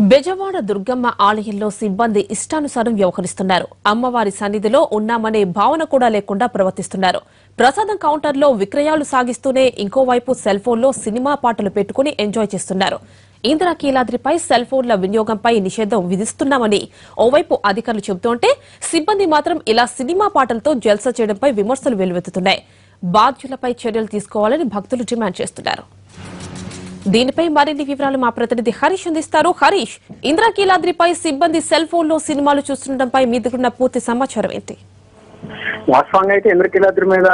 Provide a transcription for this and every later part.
బెజవాడ దుర్గమ్మ ఆలయంలో సిబ్బంది ఇష్టానుసారం వ్యవహరిస్తున్నారు. అమ్మవారి సన్నిధిలో ఉన్నామనే భావన కూడా లేకుండా ప్రవర్తిస్తున్నారు. ప్రసాదం కౌంటర్లో విక్రయాలు సాగిస్తూనే ఇంకోవైపు సెల్ ఫోన్లో సినిమా పాటలు పెట్టుకుని ఎంజాయ్ చేస్తున్నారు. ఇంద్రకీలాద్రిపై సెల్ ఫోన్ల వినియోగంపై నిషేధం విధిస్తున్నామని ఓవైపు అధికారులు చెబుతుంటే సిబ్బంది మాత్రం ఇలా సినిమా పాటలతో జల్సా చేయడంపై విమర్శలు వెల్లువెత్తుతున్నాయి. బాధ్యులపై చర్యలు తీసుకోవాలని భక్తులు డిమాండ్ చేస్తున్నారు. దీనిపై మరిన్ని వివరాలు మా ప్రతినిధి హరీష్ అందిస్తారు. హరీష్, ఇంద్రకీలాద్రిపై సిబ్బంది సెల్ ఫోన్ లో సినిమాలు చూస్తుండటంపై మీ దగ్గర పూర్తి సమాచారం ఏంటి? వాస్తవంగా అయితే ఇంద్రకీలాద్రి మీద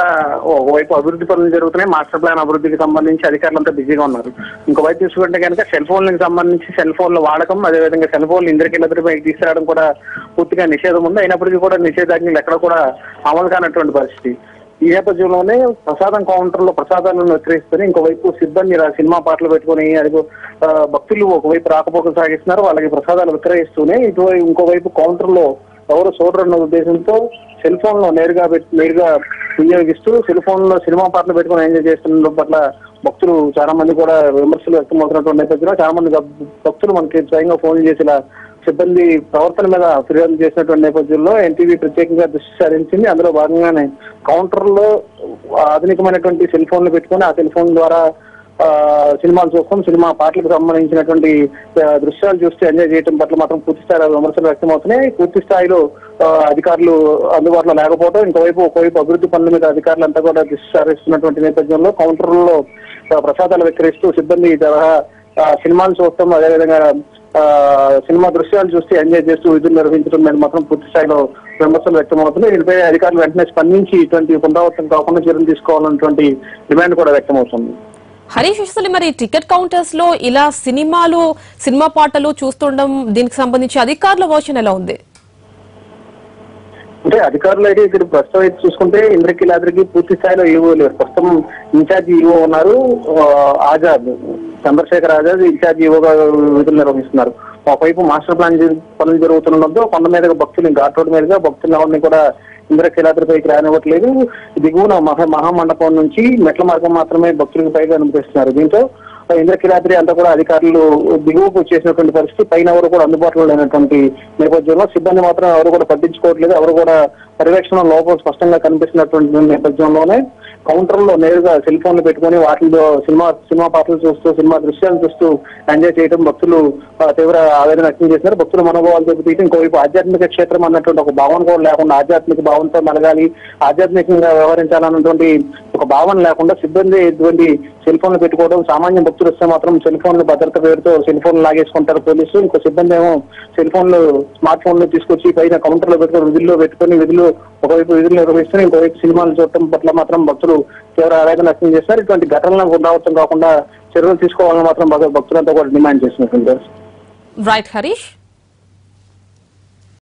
ఓవైపు అభివృద్ధి పనులు జరుగుతున్నాయి. మాస్టర్ ప్లాన్ అభివృద్ధికి సంబంధించి అధికారులంతా బిజీగా ఉన్నారు. ఇంకోవైపు చూసుకుంటే కనుక సెల్ ఫోన్లకు సంబంధించి సెల్ ఫోన్ల వాడకం, అదేవిధంగా సెల్ ఫోన్లు ఇంద్రకీలాద్రిపై తీసుకురావడం కూడా పూర్తిగా నిషేధం ఉంది. అయినప్పటికీ కూడా నిషేధాజ్ఞలు ఎక్కడ కూడా అమలు కానటువంటి పరిస్థితి. ఈ నేపథ్యంలోనే ప్రసాదం కౌంటర్ లో ప్రసాదాలను విక్రయిస్తూనే ఇంకోవైపు సిబ్బంది సినిమా పాటలు పెట్టుకుని భక్తులు ఒకవైపు రాకపోకలు సాగిస్తున్నారు. వాళ్ళకి ప్రసాదాలు విక్రయిస్తూనే ఇంకోవైపు కౌంటర్ లో ఎవరు చూడరన్న ఉద్దేశంతో సెల్ ఫోన్ లో నేరుగా వినియోగిస్తూ సెల్ ఫోన్ లో సినిమా పాటలు పెట్టుకుని ఎంజాయ్ చేస్తున్న పట్ల భక్తులు చాలా మంది కూడా విమర్శలు వ్యక్తమవుతున్నటువంటి నేపథ్యంలో చాలా మంది భక్తులు మనకి స్వయంగా ఫోన్ చేసిన సిబ్బంది ప్రవర్తన మీద ఫిర్యాదు చేసినటువంటి నేపథ్యంలో ఎన్టీవీ ప్రత్యేకంగా దృష్టి సారించింది. అందులో భాగంగానే కౌంటర్ లో ఆధునికమైనటువంటి సెల్ ఫోన్లు పెట్టుకుని ఆ సెల్ ఫోన్ ద్వారా సినిమాలు చూస్తాం, సినిమా పాటలకు సంబంధించినటువంటి దృశ్యాలు చూస్తూ ఎంజాయ్ చేయడం పట్ల మాత్రం పూర్తి స్థాయిలో విమర్శలు వ్యక్తమవుతున్నాయి. పూర్తి స్థాయిలో అధికారులు అందుబాటులో లేకపోవడం, ఒకవైపు అభివృద్ధి పనుల మీద అధికారులు అంతా కూడా దృష్టి సారిస్తున్నటువంటి నేపథ్యంలో కౌంటర్లలో ప్రసాదాలు విక్రయిస్తూ సిబ్బంది సినిమాలు చూస్తాం, అదేవిధంగా సినిమా దృశ్యాలు చూస్తూ ఎంజాయ్ చేస్తూ విధులు నిర్వహించడం మీద మాత్రం పూర్తి స్థాయిలో విమర్శలు వ్యక్తమవుతున్నాయి. దీనిపై అధికారులు వెంటనే స్పందించి ఇటువంటి పునరావృతం కాకుండా చర్యలు తీసుకోవాలన్నటువంటి డిమాండ్ కూడా వ్యక్తమవుతుంది. హరీష్, అసలు మరి టికెట్ కౌంటర్స్ లో ఇలా సినిమా పాటలు చూస్తుండడం దీనికి సంబంధించి అధికారుల వర్షన్ ఎలా ఉంది? అంటే అధికారులు అయితే ఇక్కడ ప్రస్తుతం అయితే చూసుకుంటే ఇంద్రకీలాద్రికి పూర్తి స్థాయిలో ఈవో లేరు. ప్రస్తుతం ఇన్ఛార్జ్ ఈవో ఉన్నారు, ఆజాద్ చంద్రశేఖర్ ఆజాద్ ఇన్ఛార్జ్ ఈవోగా విధులు నిర్వహిస్తున్నారు. ఒకవైపు మాస్టర్ ప్లాన్ పనులు జరుగుతుండడంతో కొండ మీదుగా భక్తులు ఘాట్ రోడ్ మీదుగా భక్తులు ఎవరిని కూడా ఇంద్రకీలాద్రిపైకి రానివ్వట్లేదు. దిగువన మహామండపం నుంచి మెట్ల మార్గం మాత్రమే భక్తులకు పైగా అనుమతిస్తున్నారు. దీంతో ఇంద్రకీలాద్రి అంతా కూడా అధికారులు దిగువకు వచ్చేసినటువంటి పరిస్థితి, పైన ఎవరు కూడా అందుబాటులో లేనటువంటి నేపథ్యంలో సిబ్బంది మాత్రం ఎవరు కూడా పట్టించుకోవట్లేదు. ఎవరు కూడా పర్యవేక్షణ లోపం స్పష్టంగా కనిపిస్తున్నటువంటి నేపథ్యంలోనే కౌంటర్లో నేరుగా సెల్ ఫోన్లు పెట్టుకుని వాటిలో సినిమా పాటలు చూస్తూ సినిమా దృశ్యాలు చూస్తూ ఎంజాయ్ చేయడం భక్తులు తీవ్ర ఆవేదన వ్యక్తం చేస్తున్నారు. భక్తుల మనోభావాలు దెబ్బతీసి ఇంకోవైపు ఆధ్యాత్మిక క్షేత్రం అన్నటువంటి ఒక భావన కూడా లేకుండా ఆధ్యాత్మిక భావంతో మెలగాలి, ఆధ్యాత్మికంగా వ్యవహరించాలన్నటువంటి ఒక భావన లేకుండా సిబ్బంది ఇటువంటి సెల్ ఫోన్లు పెట్టుకోవడం, సామాన్య భక్తులు వస్తే మాత్రం సెల్ ఫోన్లు భద్రత పేరుతో సెల్ ఫోన్లు లాగేసుకుంటారు పోలీసులు. ఇంకో సిబ్బంది ఏమో సెల్ ఫోన్లు స్మార్ట్ ఫోన్లు తీసుకొచ్చి పైన కౌంటర్ లో పెట్టుకుని విధులు ఒకవైపు విధులు నిర్వహిస్తూ ఇంకోవైపు సినిమాలు చూడటం పట్ల మాత్రం భక్తులు తీవ్ర ఆవేదన వ్యక్తం చేస్తారు. ఇటువంటి ఘటనలకు పునరావృతం కాకుండా చర్యలు తీసుకోవాలని మాత్రం భక్తులంతా కూడా డిమాండ్ చేసినట్టు. రైట్ హరీష్.